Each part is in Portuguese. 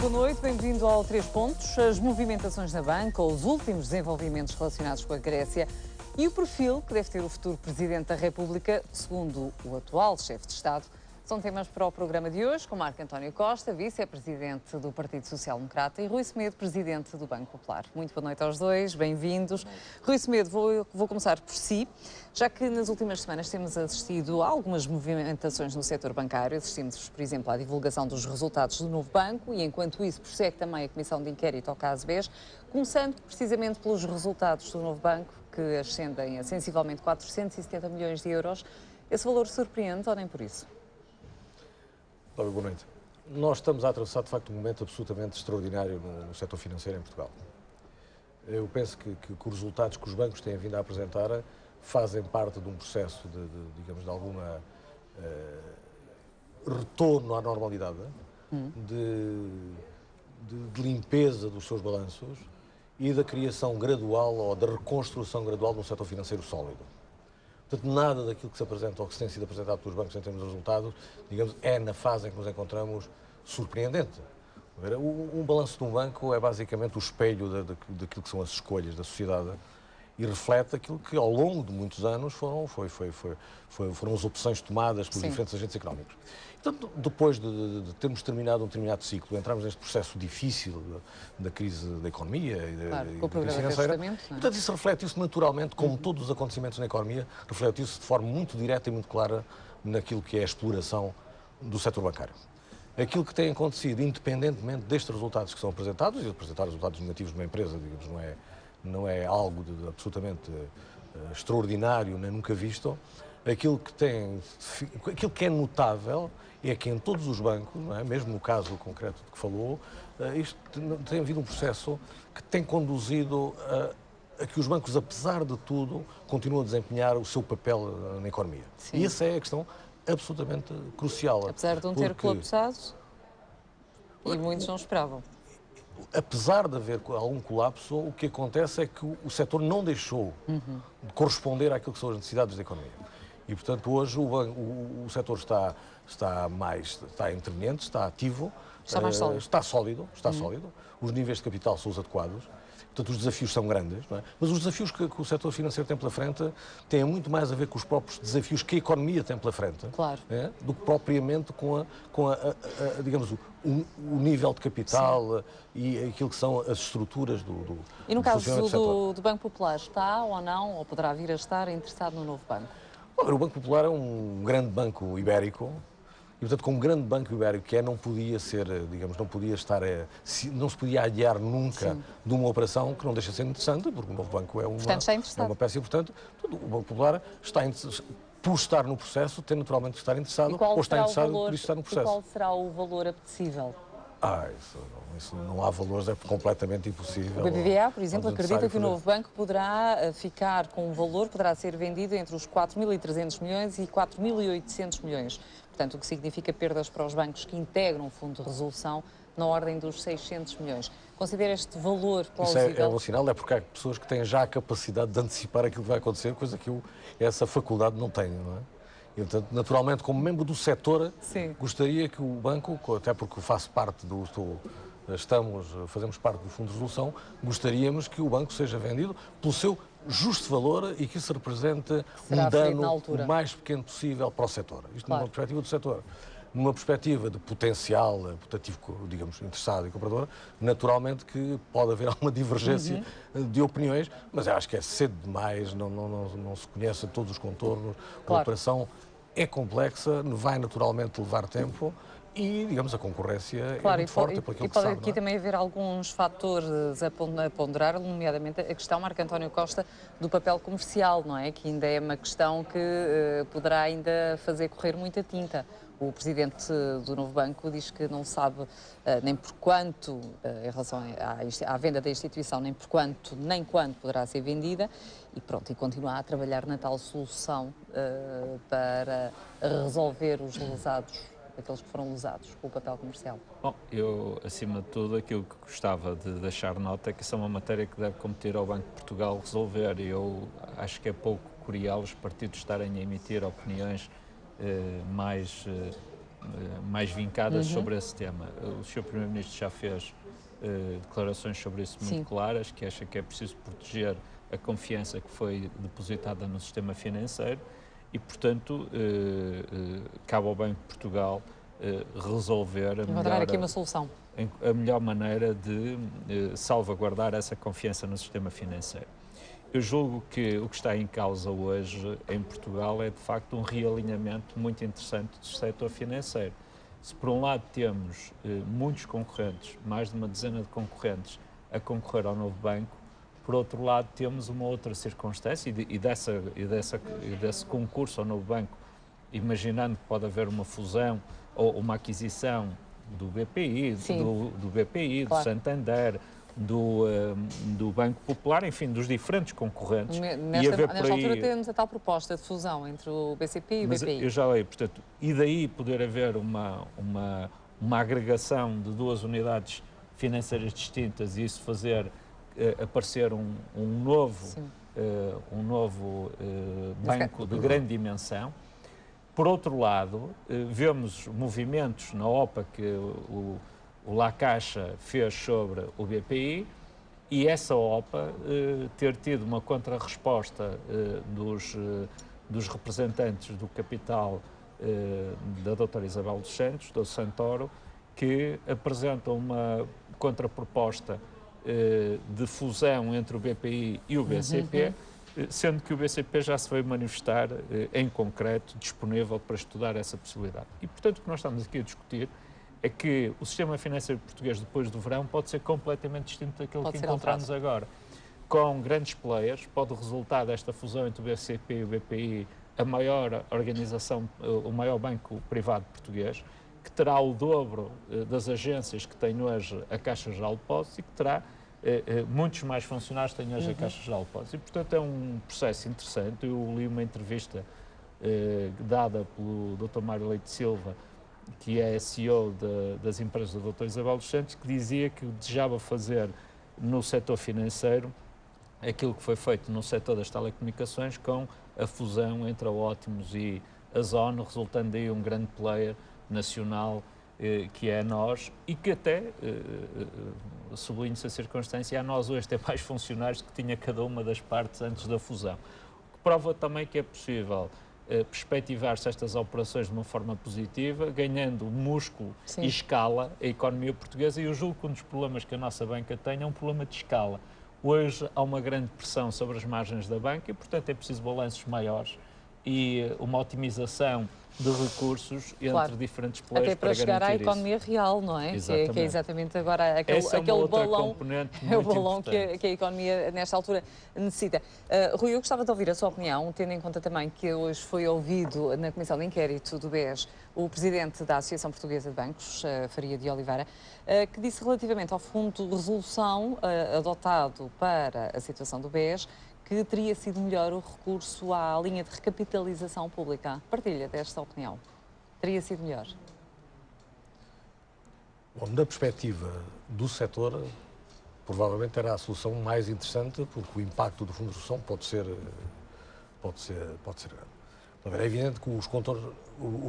boa noite, bem-vindo ao 3 Pontos. As movimentações na banca, os últimos desenvolvimentos relacionados com a Grécia e o perfil que deve ter o futuro Presidente da República, segundo o atual chefe de Estado, são temas para o programa de hoje, com Marco António Costa, vice-presidente do Partido Social Democrata, e Rui Semedo, presidente do Banco Popular. Muito boa noite aos dois, bem-vindos. Rui Semedo, vou começar por si, já que nas últimas semanas temos assistido a algumas movimentações no setor bancário. Assistimos, por exemplo, à divulgação dos resultados do novo banco e, enquanto isso, prossegue também a Comissão de Inquérito ao caso BES, começando precisamente pelos resultados do novo banco, que ascendem a sensivelmente 470 milhões de euros. Esse valor surpreende ou nem por isso? Boa noite. Nós estamos a atravessar, de facto, um momento absolutamente extraordinário no setor financeiro em Portugal. Eu penso que os resultados que os bancos têm vindo a apresentar fazem parte de um processo digamos, de alguma retorno à normalidade, de limpeza dos seus balanços e da criação gradual ou da reconstrução gradual de um setor financeiro sólido. Portanto, nada daquilo que se apresenta ou que se tem sido apresentado pelos bancos em termos de resultados, digamos, é na fase em que nos encontramos surpreendente. Um balanço de um banco é basicamente o espelho daquilo que são as escolhas da sociedade e reflete aquilo que ao longo de muitos anos foram as opções tomadas pelos diferentes agentes económicos. Portanto, depois de termos terminado um determinado ciclo, entramos neste processo difícil da crise da economia e da crise financeira. Portanto, isso reflete-se naturalmente, como todos os acontecimentos na economia, reflete-se de forma muito direta e muito clara naquilo que é a exploração do setor bancário. Aquilo que tem acontecido, independentemente destes resultados que são apresentados, e apresentar resultados negativos de uma empresa, digamos, não é algo de absolutamente extraordinário, nem nunca visto. Aquilo que é notável é que em todos os bancos, não é? Mesmo no caso concreto de que falou, isto tem havido um processo que tem conduzido a que os bancos, apesar de tudo, continuam a desempenhar o seu papel na economia. Sim. E essa é a questão absolutamente crucial. Apesar de não ter colapsado, e muitos não esperavam. Apesar de haver algum colapso, o que acontece é que o setor não deixou de corresponder àquilo que são as necessidades da economia. E, portanto, hoje o setor está interveniente, está ativo, está mais sólido. Está sólido, os níveis de capital são os adequados. Portanto, os desafios são grandes, não é? Mas os desafios que o setor financeiro tem pela frente têm muito mais a ver com os próprios desafios que a economia tem pela frente, claro, do que propriamente com digamos, o nível de capital e aquilo que são as estruturas do E no caso do Banco Popular, está ou não, ou poderá vir a estar interessado no novo banco? O Banco Popular é um grande banco ibérico. E, portanto, como grande banco ibérico que é, não podia ser, digamos, não se podia adiar nunca de uma operação que não deixa de ser interessante, porque o novo banco é uma peça importante. Portanto, o Banco Popular por estar no processo, tem naturalmente de estar interessado, ou está interessado por estar no processo. E qual será o valor apetecível? Isso não há valores, é completamente impossível. O BBVA, por exemplo, acredita que o novo banco poderá ficar com um valor, poderá ser vendido entre os 4.300 milhões e 4.800 milhões. Portanto, o que significa perdas para os bancos que integram o fundo de resolução na ordem dos 600 milhões. Considera este valor plausível? Isso é um sinal, é porque há pessoas que têm já a capacidade de antecipar aquilo que vai acontecer, coisa que essa faculdade não tem, não é? E, portanto, naturalmente, como membro do setor, gostaria que o banco, até porque faço parte fazemos parte do Fundo de Resolução, gostaríamos que o banco seja vendido pelo seu justo valor e que isso represente um dano o mais pequeno possível para o setor. Isto numa perspectiva do setor. Numa perspectiva de potencial, portativo, digamos, interessado e comprador, naturalmente que pode haver alguma divergência de opiniões, mas eu acho que é cedo demais, não se conhece todos os contornos, a operação é complexa, vai naturalmente levar tempo e, digamos, a concorrência é muito forte. E pode aqui também haver alguns fatores a ponderar, nomeadamente a questão, Marco António Costa, do papel comercial, não é? Que ainda é uma questão que poderá ainda fazer correr muita tinta. O presidente do novo banco diz que não sabe nem por quanto, em relação à venda da instituição, nem por quanto, nem quando poderá ser vendida e continua a trabalhar na tal solução para resolver os lesados, aqueles que foram lesados com o papel comercial. Bom, eu, acima de tudo, aquilo que gostava de deixar nota é que isso é uma matéria que deve competir ao Banco de Portugal resolver e eu acho que é pouco curial os partidos estarem a emitir opiniões mais mais vincadas sobre esse tema. O Sr. Primeiro-Ministro já fez declarações sobre isso muito claras, que acha que é preciso proteger a confiança que foi depositada no sistema financeiro e, portanto, cabe ao Banco de Portugal resolver encontrar aqui uma solução. A melhor maneira de salvaguardar essa confiança no sistema financeiro. Eu julgo que o que está em causa hoje em Portugal é, de facto, um realinhamento muito interessante do setor financeiro. Se, por um lado, temos muitos concorrentes, mais de uma dezena de concorrentes, a concorrer ao novo banco, por outro lado, temos uma outra circunstância e desse concurso ao novo banco, imaginando que pode haver uma fusão ou uma aquisição do BPI, do BPI, do Santander, do Banco Popular, enfim, dos diferentes concorrentes. Nesta altura temos a tal proposta de fusão entre o BCP e o BPI. Eu já leio, portanto, e daí poder haver uma agregação de duas unidades financeiras distintas e isso fazer aparecer um novo banco de grande dimensão. Por outro lado, vemos movimentos na OPA que o La Caixa fez sobre o BPI e essa OPA ter tido uma contrarresposta dos representantes do capital da doutora Isabel dos Santos, do Santoro, que apresentam uma contraproposta de fusão entre o BPI e o BCP, sendo que o BCP já se veio manifestar em concreto disponível para estudar essa possibilidade. E, portanto, o que nós estamos aqui a discutir é que o sistema financeiro português depois do verão pode ser completamente distinto daquilo que encontramos agora. Com grandes players, pode resultar desta fusão entre o BCP e o BPI a maior organização, o maior banco privado português, que terá o dobro das agências que tem hoje a Caixa Geral de Depósitos e que terá muitos mais funcionários que têm hoje a Caixa Geral de Depósitos. E, portanto, é um processo interessante. Eu li uma entrevista dada pelo Dr. Mário Leite Silva, que é CEO das empresas da doutora Isabel dos Santos, que dizia que desejava fazer no setor financeiro aquilo que foi feito no setor das telecomunicações com a fusão entre a Ótimos e a Zona, resultando daí um grande player nacional que é a nós e que até, sublinho-se a circunstância, a nós hoje tem mais funcionários que tinha cada uma das partes antes da fusão. O que prova também que é possível perspectivar-se estas operações de uma forma positiva, ganhando músculo e escala a economia portuguesa, e eu julgo que um dos problemas que a nossa banca tem é um problema de escala. Hoje há uma grande pressão sobre as margens da banca e, portanto, é preciso balanços maiores e uma otimização de recursos entre diferentes players até para chegar à economia real, não é? Que é exatamente agora aquele balão, é o balão que a economia nesta altura necessita. Rui, eu gostava de ouvir a sua opinião, tendo em conta também que hoje foi ouvido na Comissão de Inquérito do BES o Presidente da Associação Portuguesa de Bancos, Faria de Oliveira, que disse relativamente ao fundo de resolução adotado para a situação do BES, que teria sido melhor o recurso à linha de recapitalização pública. Partilha desta opinião. Teria sido melhor? Bom, da perspectiva do setor, provavelmente era a solução mais interessante, porque o impacto do fundo de resolução pode ser grande. É evidente que os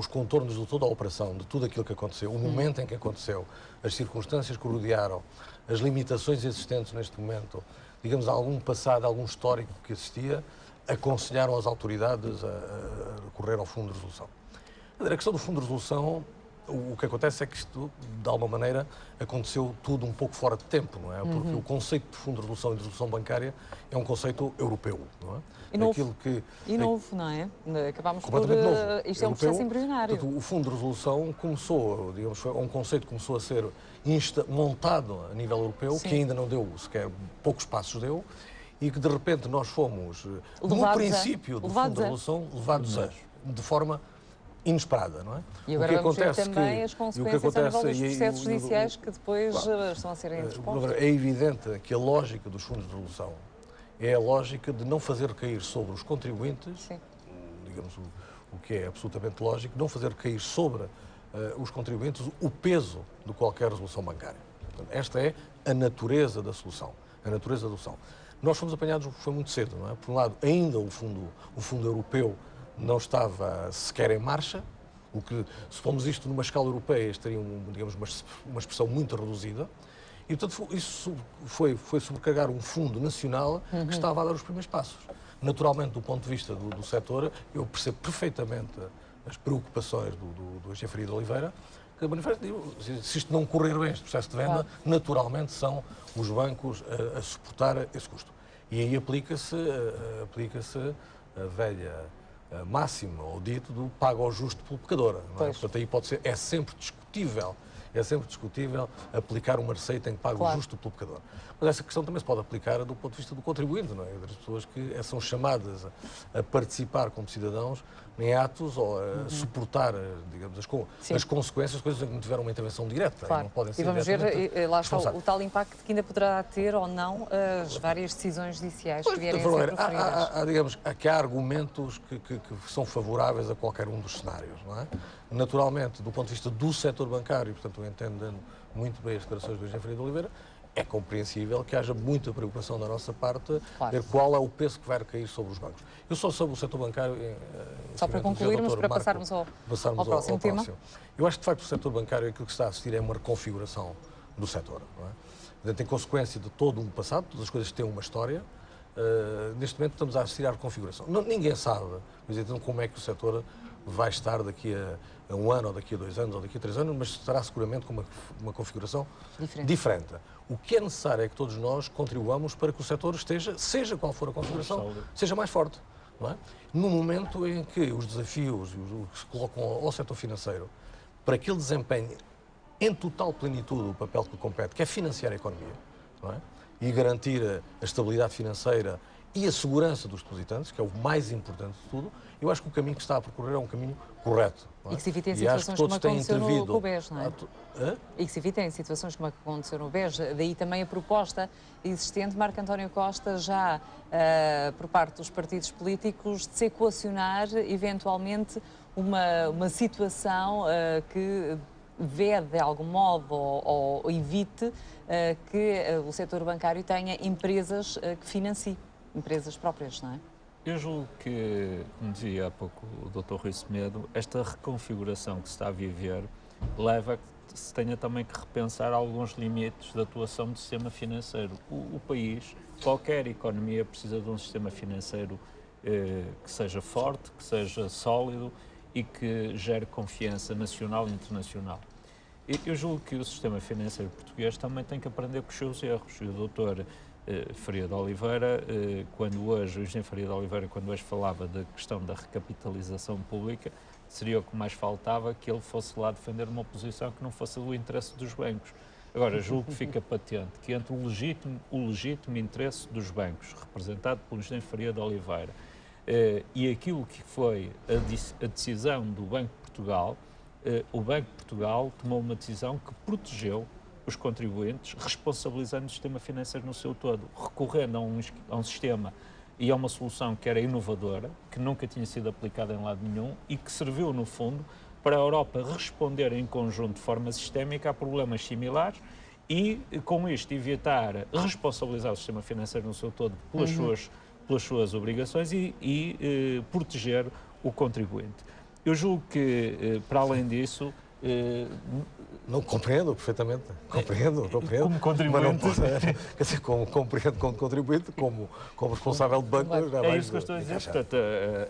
contornos de toda a operação, de tudo aquilo que aconteceu, o momento em que aconteceu, as circunstâncias que o rodearam, as limitações existentes neste momento, digamos, algum passado, algum histórico que existia, aconselharam as autoridades a recorrer ao Fundo de Resolução. A questão do Fundo de Resolução, o que acontece é que isto, de alguma maneira, aconteceu tudo um pouco fora de tempo, não é? Porque o conceito de Fundo de Resolução e de resolução bancária é um conceito europeu, não é? E novo, não é? Acabámos por... Novo. Isto é um processo embrionário. Portanto, o Fundo de Resolução começou, digamos, foi um conceito que começou a ser montado a nível europeu, que ainda não deu sequer poucos passos deu, e que de repente nós fomos, no princípio do Fundo de Resolução, levados de forma inesperada, não é? E agora vamos ver também as consequências a nível dos processos judiciais que depois estão a serem expostos. É evidente que a lógica dos fundos de resolução é a lógica de não fazer cair sobre os contribuintes, digamos, o que é absolutamente lógico, não fazer cair sobre os contribuintes o peso de qualquer resolução bancária. Portanto, esta é a natureza da solução. A natureza da solução. Nós fomos apanhados, foi muito cedo, não é? Por um lado, ainda o fundo europeu não estava sequer em marcha, O que, se formos isto numa escala europeia, teria, digamos, uma expressão muito reduzida. E, portanto, isso foi sobrecarregar um fundo nacional que estava a dar os primeiros passos. Naturalmente, do ponto de vista do setor, eu percebo perfeitamente as preocupações do engenheiro Faria de Oliveira, que se isto não correr bem, este processo de venda, naturalmente são os bancos a suportar esse custo. E aí aplica-se a velha máxima, ou dito, do pago ao justo pelo pecador. Não é? Portanto, aí pode ser, é sempre discutível aplicar uma receita em que paga o justo pelo pecador. Mas essa questão também se pode aplicar do ponto de vista do contribuinte, não é? Das pessoas que são chamadas a participar como cidadãos em atos ou a suportar, digamos, as consequências, coisas que não tiveram uma intervenção direta. Claro. Não podem ser e vamos ver, lá está o tal impacto que ainda poderá ter ou não as várias decisões judiciais que vierem a ser proferidas. Digamos, há argumentos que são favoráveis a qualquer um dos cenários, não é? Naturalmente, do ponto de vista do setor bancário, portanto, eu entendendo muito bem as declarações do engenheiro Faria de Oliveira, é compreensível que haja muita preocupação da nossa parte ver qual é o peso que vai recair sobre os bancos. Eu só sobre o setor bancário... Só para concluirmos, para passarmos ao próximo tema. Eu acho que, de facto, o setor bancário, aquilo que está a assistir é uma reconfiguração do setor. Não é? Portanto, em consequência de todo um passado, todas as coisas têm uma história, neste momento estamos a assistir à reconfiguração. Ninguém sabe, então, como é que o setor vai estar daqui a um ano, ou daqui a 2 anos, ou daqui a 3 anos, mas estará seguramente com uma configuração diferente. O que é necessário é que todos nós contribuamos para que o setor esteja, seja qual for a configuração, seja mais forte. Não é? No momento em que os desafios que se colocam ao setor financeiro, para que ele desempenhe em total plenitude o papel que lhe compete, que é financiar a economia, não é? E garantir a estabilidade financeira e a segurança dos depositantes, que é o mais importante de tudo, eu acho que o caminho que está a percorrer é um caminho correto. Não é? E que se evitem situações como aconteceu no BES, não é? E que se evitem situações como aconteceu no BES. Daí também a proposta existente, Marco António Costa, já por parte dos partidos políticos, de se equacionar eventualmente uma situação que vede de algum modo ou evite que o setor bancário tenha empresas que financiem, empresas próprias, não é? Eu julgo que, como dizia há pouco o Dr. Rui Semedo, esta reconfiguração que se está a viver leva a que se tenha também que repensar alguns limites da atuação do sistema financeiro. O país, qualquer economia, precisa de um sistema financeiro que seja forte, que seja sólido e que gere confiança nacional e internacional. Eu julgo que o sistema financeiro português também tem que aprender com os seus erros. E o Dr. Faria de Oliveira, o engenheiro Faria de Oliveira, quando hoje falava da questão da recapitalização pública, seria o que mais faltava que ele fosse lá defender uma posição que não fosse do interesse dos bancos. Agora, julgo que fica patente que entre o legítimo interesse dos bancos, representado pelo engenheiro Faria de Oliveira, e aquilo que foi a decisão do Banco de Portugal, o Banco de Portugal tomou uma decisão que protegeu os contribuintes, responsabilizando o sistema financeiro no seu todo, recorrendo a um sistema e a uma solução que era inovadora, que nunca tinha sido aplicada em lado nenhum e que serviu, no fundo, para a Europa responder em conjunto de forma sistémica a problemas similares e, com isto, evitar responsabilizar o sistema financeiro no seu todo pelas suas obrigações e proteger o contribuinte. Eu julgo que, para além disso... Não compreendo perfeitamente, compreendo. Como contribuinte. Quer dizer, compreendo como contribuinte, como responsável de banco. É isso que eu estou a dizer. Portanto,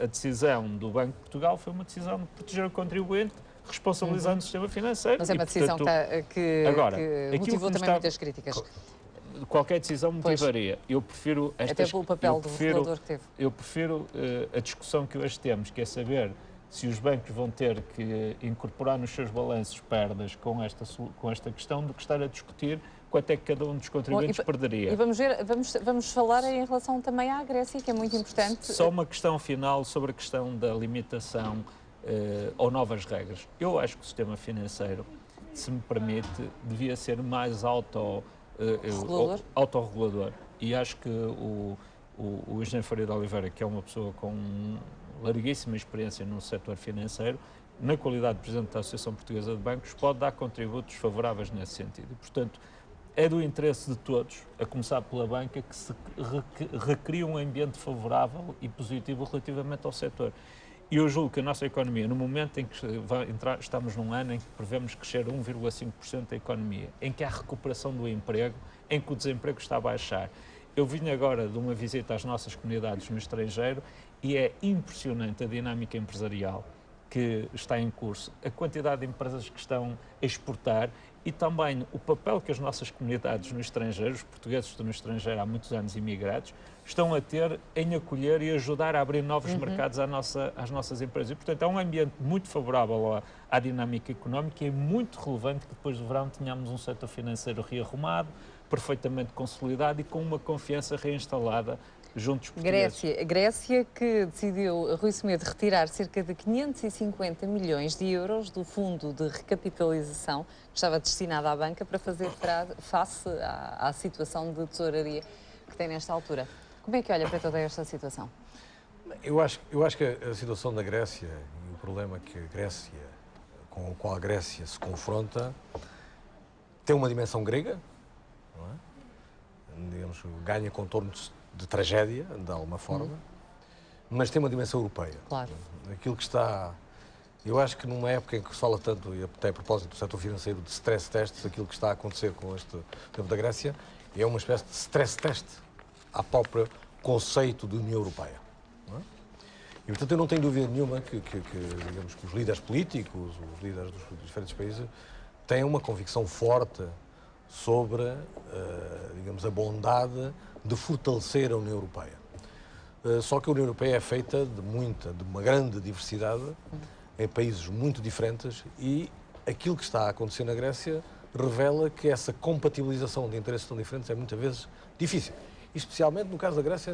a decisão do Banco de Portugal foi uma decisão de proteger o contribuinte, responsabilizando o sistema financeiro. Mas é uma decisão que motivou também muitas críticas. Qualquer decisão motivaria. Eu prefiro até pelo papel do regulador que teve. Eu prefiro a discussão que hoje temos, que é saber se os bancos vão ter que incorporar nos seus balanços perdas com esta questão, do que estar a discutir quanto é que cada um dos contribuintes perderia. E vamos falar em relação também à Grécia, que é muito importante. Só uma questão final sobre a questão da limitação ou novas regras. Eu acho que o sistema financeiro, se me permite, devia ser mais autorregulador. E acho que o engenheiro Faria de Oliveira, que é uma pessoa com larguíssima experiência no setor financeiro, na qualidade de Presidente da Associação Portuguesa de Bancos, pode dar contributos favoráveis nesse sentido. E, portanto, é do interesse de todos, a começar pela banca, que se recrie um ambiente favorável e positivo relativamente ao setor. E eu julgo que a nossa economia, no momento em que estamos num ano em que prevemos crescer 1,5% da economia, em que há recuperação do emprego, em que o desemprego está a baixar. Eu vim agora de uma visita às nossas comunidades no estrangeiro e é impressionante a dinâmica empresarial que está em curso, a quantidade de empresas que estão a exportar e também o papel que as nossas comunidades no estrangeiro, os portugueses que estão no estrangeiro há muitos anos imigrados, estão a ter em acolher e ajudar a abrir novos mercados às nossas empresas. E, portanto, é um ambiente muito favorável à dinâmica económica e é muito relevante que depois do verão tenhamos um setor financeiro rearrumado, perfeitamente consolidado e com uma confiança reinstalada junto dos portugueses. Grécia que decidiu, Rui Semedo, retirar cerca de 550 milhões de euros do fundo de recapitalização que estava destinado à banca para fazer face à situação de tesouraria que tem nesta altura. Como é que olha para toda esta situação? Eu acho que a situação da Grécia e o problema que a Grécia, com o qual a Grécia se confronta tem uma dimensão grega, não é? Digamos, ganha contornos de tragédia, de alguma forma, mas tem uma dimensão europeia. Claro. Aquilo que está... Eu acho que numa época em que se fala tanto, e até a propósito do setor financeiro, de stress tests, aquilo que está a acontecer com este tempo da Grécia é uma espécie de stress test ao próprio conceito de União Europeia. Não é? E, portanto, eu não tenho dúvida nenhuma digamos, que os líderes políticos, os líderes dos diferentes países, têm uma convicção forte sobre, digamos, a bondade de fortalecer a União Europeia. Só que a União Europeia é feita de uma grande diversidade em países muito diferentes e aquilo que está a acontecer na Grécia revela que essa compatibilização de interesses tão diferentes é muitas vezes difícil. E, especialmente no caso da Grécia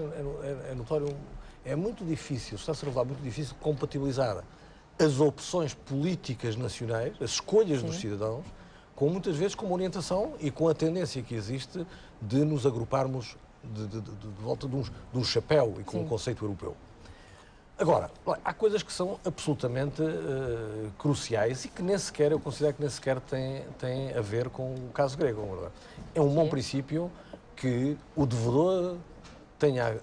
é notório, é muito difícil, está-se a revelar muito difícil compatibilizar as opções políticas nacionais, as escolhas dos cidadãos, com muitas vezes com uma orientação e com a tendência que existe de nos agruparmos de volta de um chapéu e com um conceito europeu. Agora, há coisas que são absolutamente cruciais e que nem sequer, eu considero que nem sequer têm a ver com o caso grego. É um bom princípio que o devedor tenha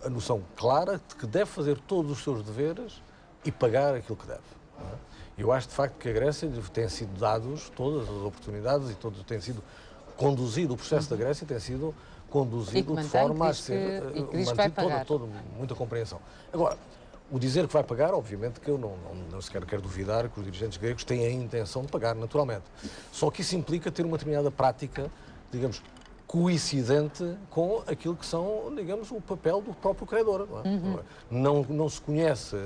a noção clara de que deve fazer todos os seus deveres e pagar aquilo que deve. Não é? Eu acho, de facto, que a Grécia tem sido dados todas as oportunidades e tem sido conduzido, o processo da Grécia tem sido conduzido de forma a ser mantido muita compreensão. Agora, o dizer que vai pagar, obviamente que eu não sequer quero duvidar que os dirigentes gregos têm a intenção de pagar, naturalmente. Só que isso implica ter uma determinada prática, digamos, coincidente com aquilo que são, digamos, o papel do próprio credor. Não se conhece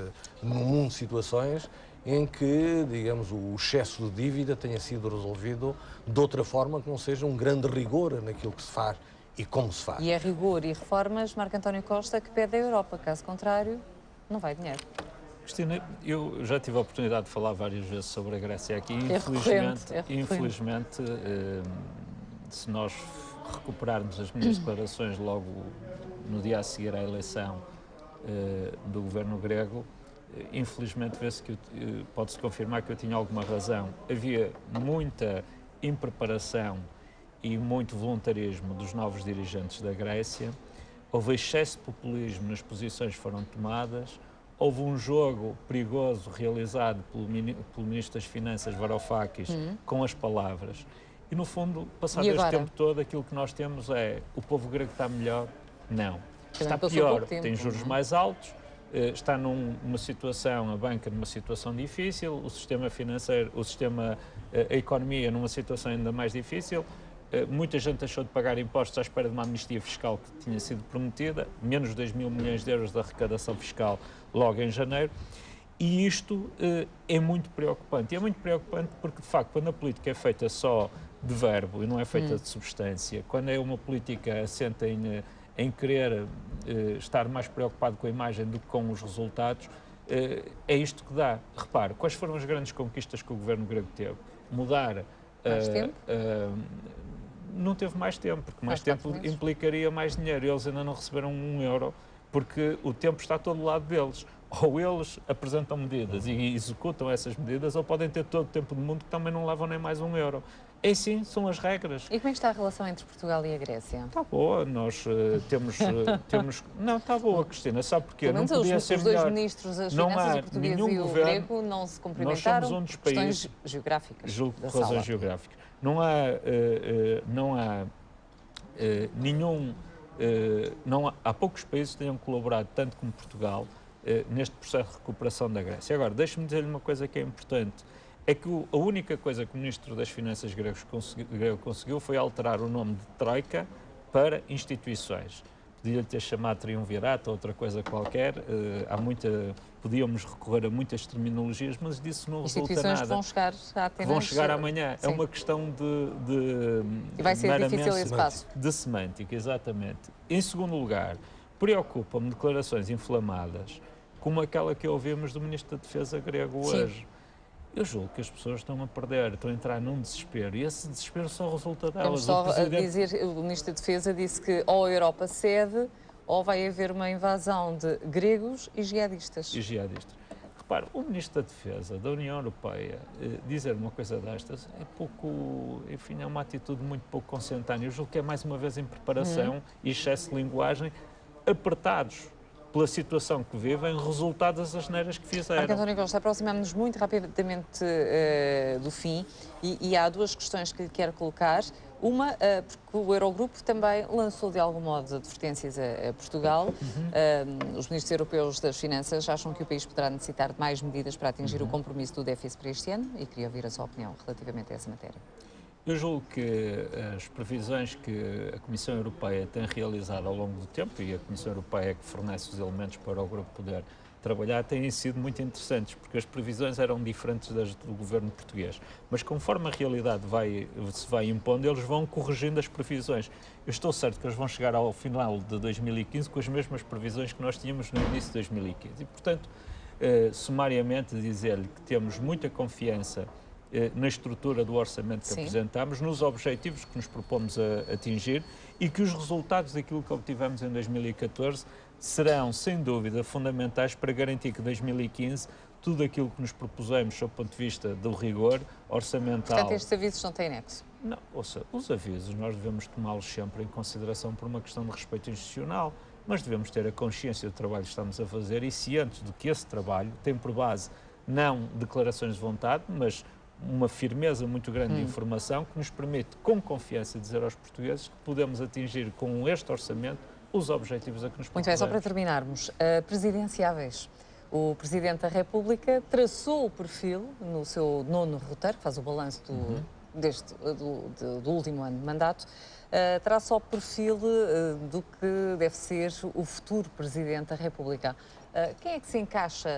no mundo situações em que, digamos, o excesso de dívida tenha sido resolvido de outra forma que não seja um grande rigor naquilo que se faz e como se faz. E é rigor e reformas, Marco António Costa, que pede à Europa. Caso contrário, não vai dinheiro. Cristina, eu já tive a oportunidade de falar várias vezes sobre a Grécia aqui. Infelizmente, se nós recuperarmos as minhas declarações logo no dia a seguir à eleição do governo grego, infelizmente vê-se que pode-se confirmar que eu tinha alguma razão. Havia muita impreparação e muito voluntarismo dos novos dirigentes da Grécia, houve excesso de populismo nas posições que foram tomadas, houve um jogo perigoso realizado pelo Ministro das Finanças, Varoufakis, com as palavras. E, no fundo, passado este tempo todo, aquilo que nós temos é o povo grego está melhor? Não. Está pior, tem juros mais altos, está numa situação, a banca numa situação difícil, o sistema financeiro, a economia numa situação ainda mais difícil. Muita gente deixou de pagar impostos à espera de uma amnistia fiscal que tinha sido prometida, menos 2 mil milhões de euros de arrecadação fiscal logo em janeiro. E isto é muito preocupante. E é muito preocupante porque, de facto, quando a política é feita só de verbo e não é feita de substância, quando é uma política assenta em querer estar mais preocupado com a imagem do que com os resultados, é isto que dá. Repare, quais foram as grandes conquistas que o governo grego teve? Mudar... Mais tempo? Não teve mais tempo, porque mais tempo implicaria mais dinheiro. Eles ainda não receberam €1, porque o tempo está todo do lado deles. Ou eles apresentam medidas e executam essas medidas, ou podem ter todo o tempo do mundo que também não levam nem mais €1. É sim, são as regras. E como é que está a relação entre Portugal e a Grécia? Está boa, nós temos... Não, está boa, Cristina, sabe porquê? Pelo menos não podia ser os dois melhor. ministros das Não Finanças, há o português nenhum e o governo... grego, não se Nós cumprimentaram somos um dos por questões países... geográficas Julgo da por razões sala. geográficas. Há poucos países que tenham colaborado tanto como Portugal neste processo de recuperação da Grécia. Agora, deixe-me dizer-lhe uma coisa que é importante. É que a única coisa que o Ministro das Finanças grego conseguiu foi alterar o nome de Troika para instituições. Podia-lhe ter chamado Triunvirato ou outra coisa qualquer. Podíamos recorrer a muitas terminologias, mas disso não resulta nada. Instituições que vão chegar a Atenas. Vão chegar amanhã. Sim. É uma questão E vai ser difícil esse passo. de semântica, exatamente. Em segundo lugar, preocupa-me declarações inflamadas, como aquela que ouvimos do Ministro da Defesa grego hoje. Eu julgo que as pessoas estão a perder, estão a entrar num desespero, e esse desespero só resulta delas. Só dizer, o Ministro da Defesa disse que ou a Europa cede, ou vai haver uma invasão de gregos e jihadistas. Repare, o Ministro da Defesa da União Europeia dizer uma coisa destas é pouco, enfim, é uma atitude muito pouco consentânea. Eu julgo que é mais uma vez em preparação e excesso de linguagem, apertados pela situação que vivem, resultado das asneiras que fizeram. António Costa, aproximamos-nos muito rapidamente do fim e há duas questões que lhe quero colocar. Uma, porque o Eurogrupo também lançou de algum modo advertências a Portugal. Os ministros europeus das Finanças acham que o país poderá necessitar de mais medidas para atingir o compromisso do déficit para este ano e queria ouvir a sua opinião relativamente a essa matéria. Eu julgo que as previsões que a Comissão Europeia tem realizado ao longo do tempo, e a Comissão Europeia é que fornece os elementos para o grupo poder trabalhar, têm sido muito interessantes, porque as previsões eram diferentes das do governo português. Mas conforme a realidade se vai impondo, eles vão corrigindo as previsões. Eu estou certo que eles vão chegar ao final de 2015 com as mesmas previsões que nós tínhamos no início de 2015. E, portanto, sumariamente dizer-lhe que temos muita confiança na estrutura do orçamento que apresentamos, nos objetivos que nos propomos a atingir e que os resultados daquilo que obtivemos em 2014 serão, sem dúvida, fundamentais para garantir que 2015 tudo aquilo que nos propusemos, sob o ponto de vista do rigor orçamental... Portanto, estes avisos não têm nexo? Não, ouça, os avisos nós devemos tomá-los sempre em consideração por uma questão de respeito institucional, mas devemos ter a consciência do trabalho que estamos a fazer e cientes de que esse trabalho tem por base não declarações de vontade, mas uma firmeza muito grande de informação que nos permite, com confiança, dizer aos portugueses que podemos atingir com este orçamento os objetivos a que nos propusemos. Muito bem, só para terminarmos, presidenciáveis. O Presidente da República traçou o perfil no seu 9º roteiro, faz o balanço do último ano de mandato, traça o perfil do que deve ser o futuro Presidente da República. Quem é que se encaixa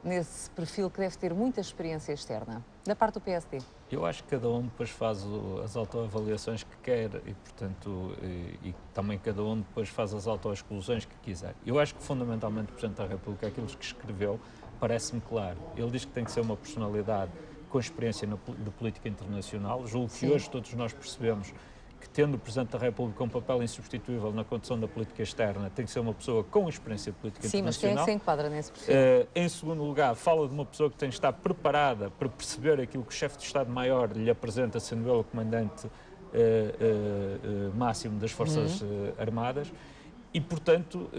nesse perfil que deve ter muita experiência externa, da parte do PSD? Eu acho que cada um depois faz as autoavaliações que quer e, portanto, e também cada um depois faz as autoexclusões que quiser. Eu acho que, fundamentalmente, o Presidente da República, aquilo que escreveu, parece-me claro. Ele diz que tem que ser uma personalidade com experiência de política internacional. Julgo que hoje todos nós percebemos que, tendo o Presidente da República um papel insubstituível na condução da política externa, tem que ser uma pessoa com experiência política internacional. Sim, mas quem é que se enquadra nesse perfil? Em segundo lugar, fala de uma pessoa que tem de estar preparada para perceber aquilo que o chefe de Estado-Maior lhe apresenta, sendo ele o comandante máximo das Forças Armadas. E, portanto,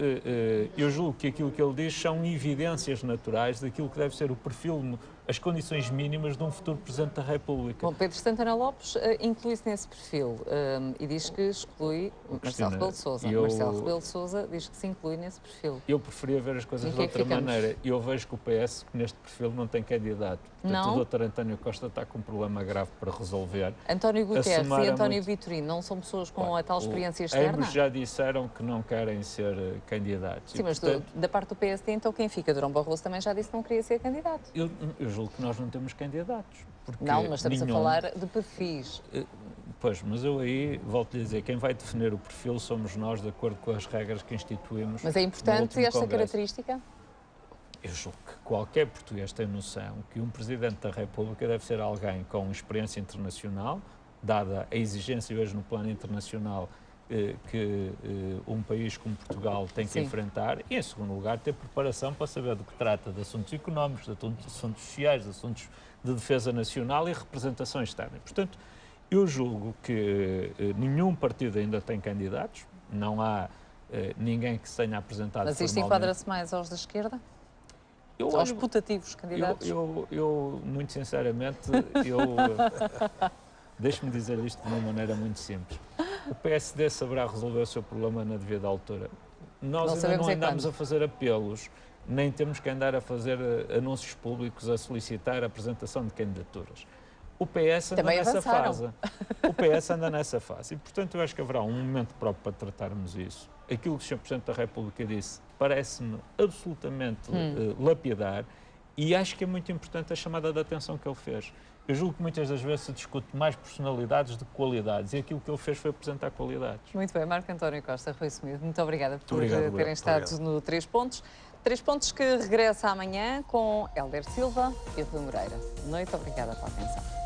eu julgo que aquilo que ele diz são evidências naturais daquilo que deve ser o perfil, as condições mínimas de um futuro Presidente da República. Bom, Pedro Santana Lopes inclui-se nesse perfil e diz que exclui Marcelo Rebelo de Sousa. Marcelo Rebelo de Sousa diz que se inclui nesse perfil. Eu preferia ver as coisas de outra maneira. Eu vejo que o PS, neste perfil, não tem candidato. Portanto, o Dr. António Costa está com um problema grave para resolver. António Guterres e António Vitorino não são pessoas com a tal experiência externa? Ambos já disseram que não querem ser candidatos. Sim, mas portanto, da parte do PSD, então quem fica? Durão Barroso também já disse que não queria ser candidato. Eu julgo que nós não temos candidatos. Não, mas estamos a falar de perfis. Pois, mas eu aí volto a dizer, quem vai definir o perfil somos nós, de acordo com as regras que instituímos. Mas é importante esta característica? Eu julgo que qualquer português tem noção que um Presidente da República deve ser alguém com experiência internacional, dada a exigência hoje no plano internacional que um país como Portugal tem que enfrentar, e, em segundo lugar, ter preparação para saber do que trata de assuntos económicos, de assuntos sociais, de assuntos de defesa nacional e representação externa. Portanto, Eu julgo que nenhum partido ainda tem candidatos, não há ninguém que se tenha apresentado Mas isto formalmente. enquadra-se mais aos da esquerda? Aos putativos candidatos? Eu muito sinceramente, deixe-me dizer isto de uma maneira muito simples. O PSD saberá resolver o seu problema na devida altura. Nós ainda não andamos a fazer apelos, nem temos que andar a fazer anúncios públicos a solicitar a apresentação de candidaturas. O PS anda nessa fase. O PS anda nessa fase. E, portanto, eu acho que haverá um momento próprio para tratarmos isso. Aquilo que o Sr. Presidente da República disse parece-me absolutamente lapidar, e acho que é muito importante a chamada de atenção que ele fez. Eu julgo que muitas das vezes se discute mais personalidades do que qualidades, e aquilo que ele fez foi apresentar qualidades. Muito bem, Marco António Costa, Rui Sumido, muito obrigada por Obrigado, terem estado no 3 Pontos. 3 Pontos que regressa amanhã com Hélder Silva e Rui Moreira. Noite, obrigada pela atenção.